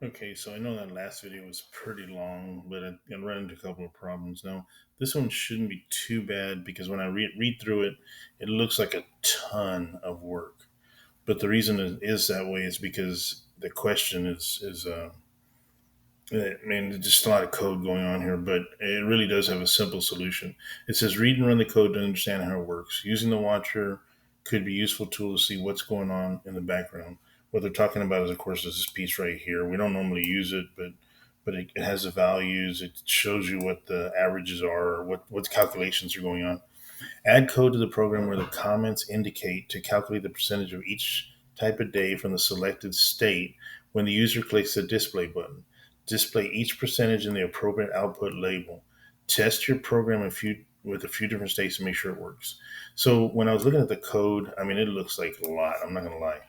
Okay, so I know that last video was pretty long, but I ran into a couple of problems. Now, this one shouldn't be too bad because when I read through it, it looks like a ton of work. But the reason it is that way is because the question is I mean, there's just a lot of code going on here, but it really does have a simple solution. It says read and run the code to understand how it works. Using the watcher could be a useful tool to see what's going on in the background. What they're talking about is, of course, is this piece right here. We don't normally use it, but it has the values. It shows you what the averages are, or what calculations are going on. Add code to the program where the comments indicate to calculate the percentage of each type of day from the selected state when the user clicks the display button. Display each percentage in the appropriate output label. Test your program with a few different states to make sure it works. So when I was looking at the code, I mean, it looks like a lot. I'm not going to lie.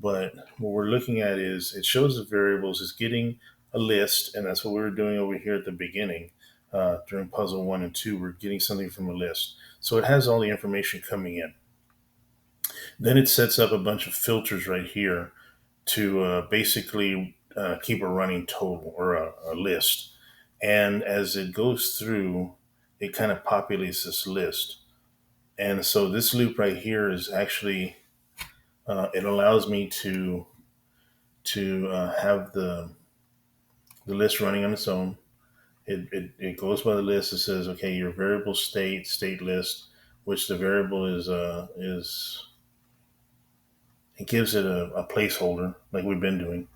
But what we're looking at is it shows the variables, it's getting a list, and that's what we were doing over here at the beginning during puzzle one and two. We're getting something from a list. So it has all the information coming in. Then it sets up a bunch of filters right here to basically keep a running total or a list. And as it goes through, it kind of populates this list. And so this loop right here is actually it allows me to have the list running on its own. It goes by the list. It says, okay, your variable state list, which the variable is it gives it a placeholder like we've been doing.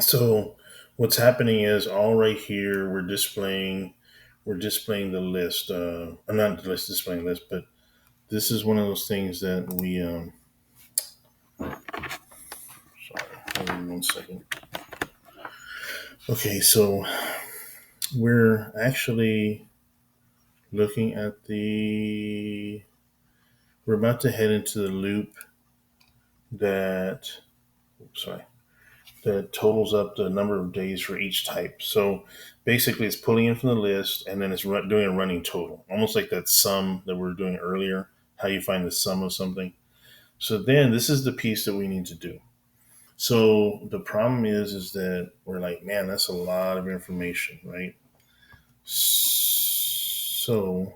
So what's happening is all right here we're displaying the list. I'm not the list displaying list, but this is one of those things that we sorry, hold on one second. Okay, so we're actually looking at the we're about to head into the loop that sorry that totals up the number of days for each type. So basically, it's pulling in from the list and then it's doing a running total, almost like that sum that we were doing earlier. How you find the sum of something. So then this is the piece that we need to do. So the problem is that we're like, man, that's a lot of information, right? So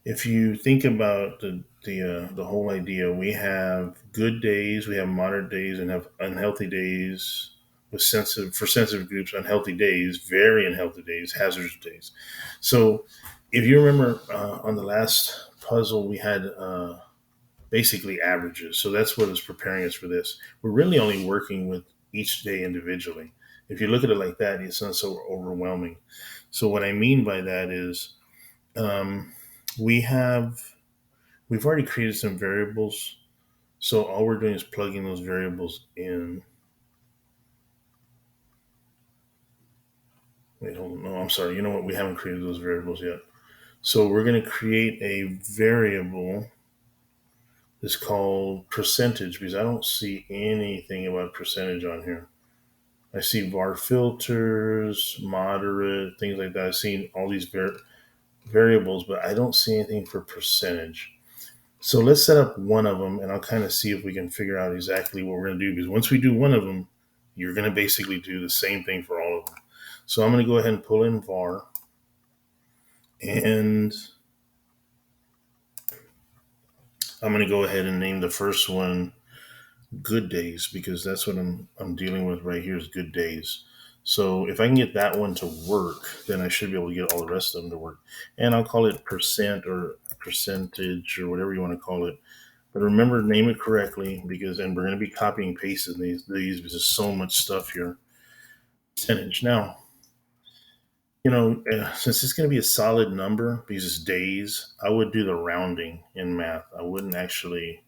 if you think about the whole idea, we have good days, we have moderate days, and have unhealthy days with sensitive groups, unhealthy days, very unhealthy days, hazardous days. So if you remember on the last puzzle, we had basically averages. So that's what is preparing us for this. We're really only working with each day individually. If you look at it like that, it's not so overwhelming. So what I mean by that is um, we have we've already created some variables. So all we're doing is plugging those variables in. Wait, hold on. No, I'm sorry. You know what? We haven't created those variables yet. So we're going to create a variable that's called percentage because I don't see anything about percentage on here. I see var filters, moderate, things like that. I've seen all these variables, but I don't see anything for percentage. So let's set up one of them and I'll kind of see if we can figure out exactly what we're going to do. Because once we do one of them, you're going to basically do the same thing for all of them. So I'm going to go ahead and pull in var and I'm going to go ahead and name the first one good days because that's what I'm dealing with right here is good days. So if I can get that one to work, then I should be able to get all the rest of them to work. And I'll call it percent or percentage or whatever you want to call it. But remember, name it correctly because then we're going to be copying and pasting these because there's so much stuff here. Percentage. Now, since it's going to be a solid number because it's days, I would do the rounding in math. I wouldn't actually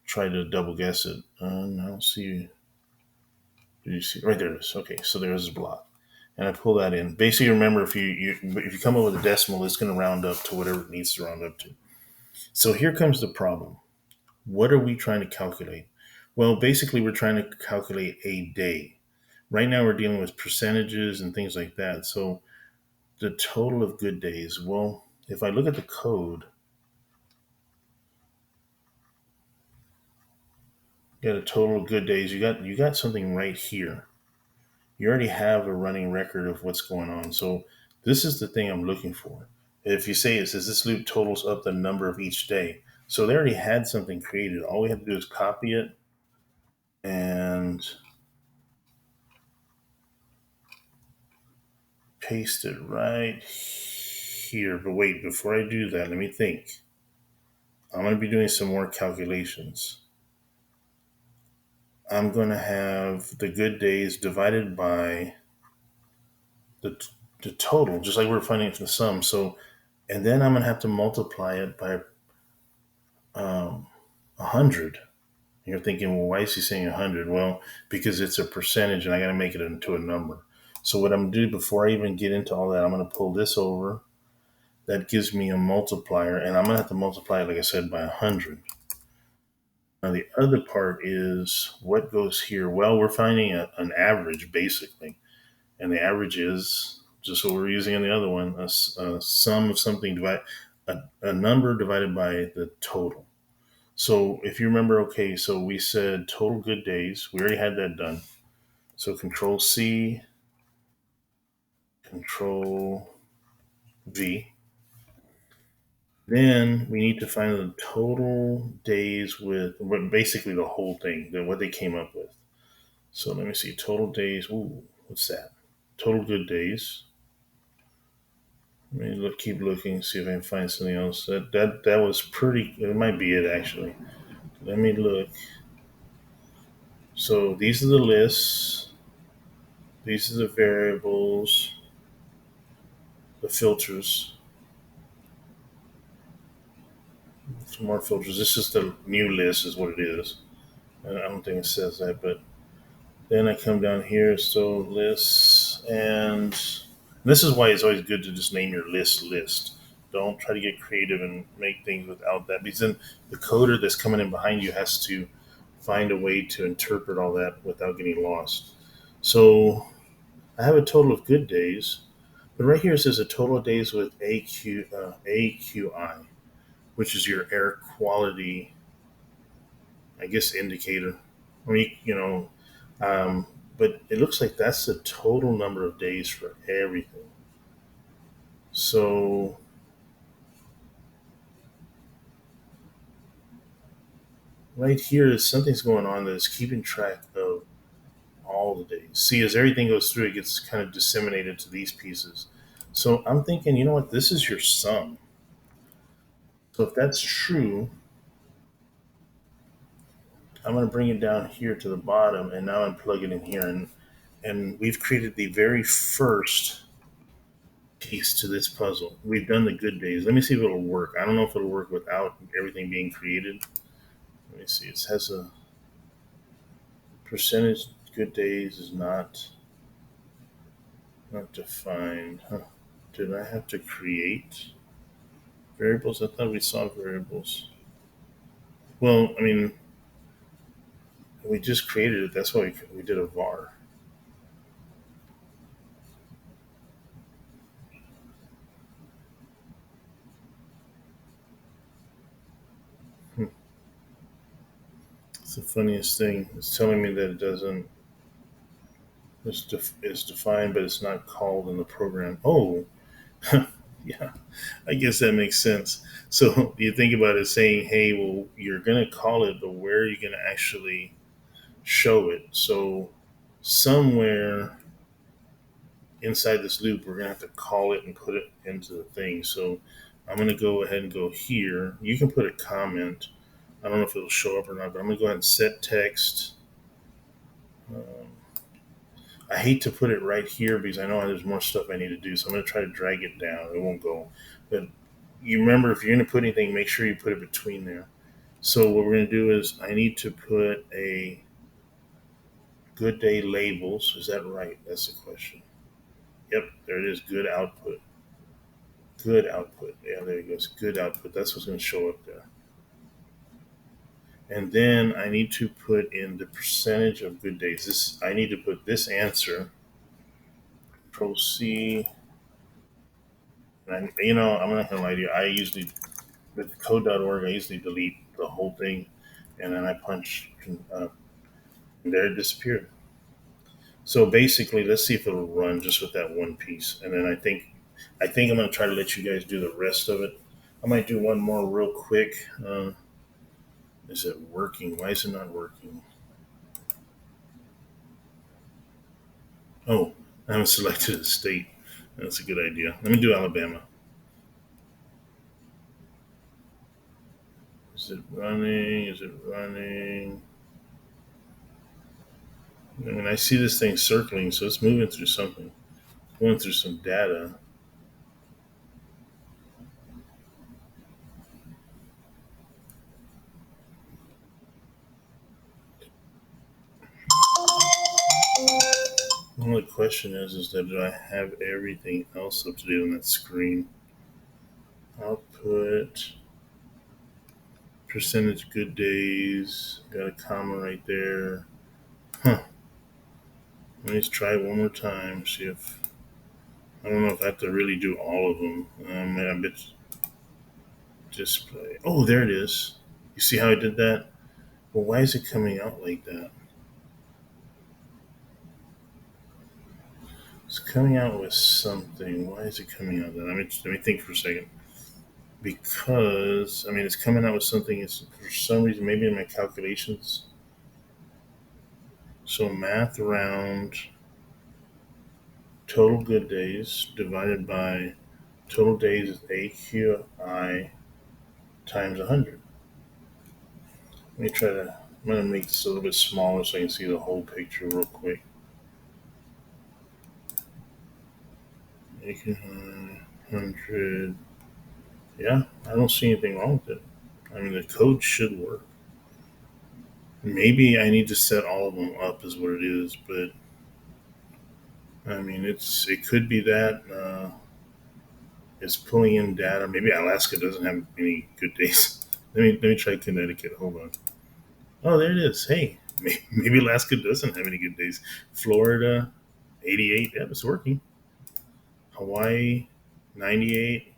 try to double guess it. I don't see. Did you see? Right there it is. Okay, so there's a block, and I pull that in. Basically, remember if you come up with a decimal, it's going to round up to whatever it needs to round up to. So here comes the problem. What are we trying to calculate? Well, basically, we're trying to calculate a day. Right now, we're dealing with percentages and things like that. So the total of good days. Well, if I look at the code, You got a total of good days. You got something right here. You already have a running record of what's going on. So this is the thing I'm looking for. If you say it says this loop totals up the number of each day. So they already had something created. All we have to do is copy it and paste it right here. But wait, before I do that, let me think. I'm going to be doing some more calculations. I'm going to have the good days divided by the, the total, just like we're finding the sum. So, and then I'm going to have to multiply it by 100. You're thinking, well, why is he saying 100? Well, because it's a percentage and I got to make it into a number. So, what I'm going to do before I even get into all that, I'm going to pull this over. That gives me a multiplier, and I'm going to have to multiply it, like I said, by 100. Now, the other part is what goes here. Well, we're finding an average, basically. And the average is just what we're using in the other one, a sum of something divided, a number divided by the total. So if you remember, okay, so we said total good days. We already had that done. So Control C, Control V. Then we need to find the total days with basically the whole thing, what they came up with. So let me see, total days. Ooh, what's that? Total good days. Let me keep looking, see if I can find something else. That was pretty. It might be it actually. Let me look. So these are the lists. These are the variables, the filters. Some more filters. This is the new list, is what it is. I don't think it says that, but then I come down here, so lists, and this is why it's always good to just name your list. Don't try to get creative and make things without that, because then the coder that's coming in behind you has to find a way to interpret all that without getting lost. So I have a total of good days, but right here it says a total of days with AQI, which is your air quality, I guess, indicator. I mean, but it looks like that's the total number of days for everything. So right here is something's going on that is keeping track of all the days. See, as everything goes through, it gets kind of disseminated to these pieces. So I'm thinking, you know what? This is your sum. So if that's true, I'm going to bring it down here to the bottom, and now I'm plugging in here, and we've created the very first piece to this puzzle. We've done the good days. Let me see if it'll work. I don't know if it'll work without everything being created. Let me see. It has a percentage good days is not defined. Huh. Did I have to create variables? I thought we saw variables. Well, I mean, we just created it. That's why we did a var. Hmm. It's the funniest thing. It's telling me that it doesn't. It's defined, but it's not called in the program. Oh, yeah. I guess that makes sense. So you think about it saying, hey, well, you're going to call it, but where are you going to actually show it? So somewhere inside this loop, we're going to have to call it and put it into the thing. So I'm going to go ahead and go here. You can put a comment. I don't know if it'll show up or not, but I'm going to go ahead and set text. Um, I hate to put it right here because I know there's more stuff I need to do. So I'm going to try to drag it down. It won't go. But you remember, if you're going to put anything, make sure you put it between there. So what we're going to do is I need to put a good day labels. Is that right? That's the question. Yep, there it is. Good output. Good output. Yeah, there it goes. Good output. That's what's going to show up there. And then I need to put in the percentage of good days. This I need to put this answer. Control C. And I'm not gonna lie to you. I usually with code.org, I usually delete the whole thing and then I punched, uh, and there it disappeared. So basically, let's see if it'll run just with that one piece, and then I think I'm gonna try to let you guys do the rest of it. I might do one more real quick. Is it working? Why is it not working? Oh, I haven't selected a state. That's a good idea. Let me do Alabama. Is it running? Is it running? I mean, I see this thing circling, so it's moving through something, going through some data. The only question is that do I have everything else up to date on that screen? Output, percentage good days, got a comma right there. Huh. Let me just try it one more time. See if I don't know if I have to really do all of them. I bet display. Oh, there it is. You see how I did that? Well, why is it coming out like that? It's coming out with something. Why is it coming out that? Let me think for a second. Because I mean, it's coming out with something. It's for some reason maybe in my calculations. So math round total good days divided by total days is AQI times 100. Let me try to. I'm gonna make this a little bit smaller so I can see the whole picture real quick. AQI 100. Yeah, I don't see anything wrong with it. I mean, the code should work. Maybe I need to set all of them up, is what it is. But I mean, it could be that it's pulling in data. Maybe Alaska doesn't have any good days. Let me try Connecticut. Hold on. Oh, there it is. Hey, maybe Alaska doesn't have any good days. Florida, 88. Yep, it's working. Hawaii, 98.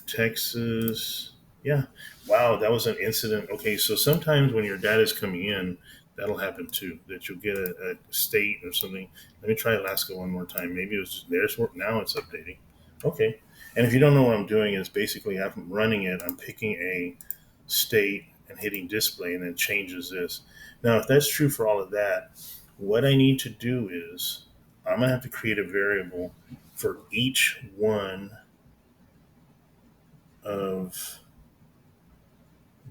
Texas. Yeah. Wow, that was an incident. Okay, so sometimes when your data is coming in, that'll happen too. That you'll get a state or something. Let me try Alaska one more time. Maybe it was just there's now it's updating. Okay. And if you don't know what I'm doing, is basically I'm running it. I'm picking a state and hitting display, and then changes this. Now, if that's true for all of that, what I need to do is I'm gonna have to create a variable for each one of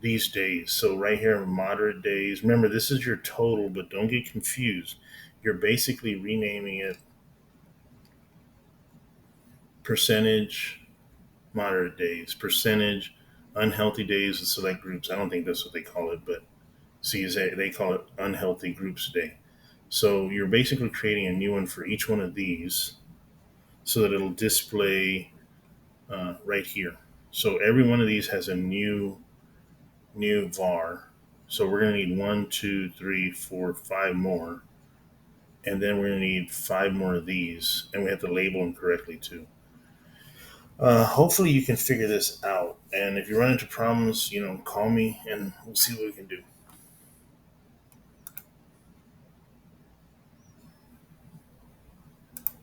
these days. So right here, moderate days. Remember, this is your total, but don't get confused. You're basically renaming it percentage moderate days, percentage unhealthy days and select groups. I don't think that's what they call it, but see, they call it unhealthy groups day. So you're basically creating a new one for each one of these so that it'll display right here. So every one of these has a new var. So we're going to need one, two, three, four, five more, and then we're going to need five more of these, and we have to label them correctly too. Hopefully, you can figure this out. And if you run into problems, call me, and we'll see what we can do.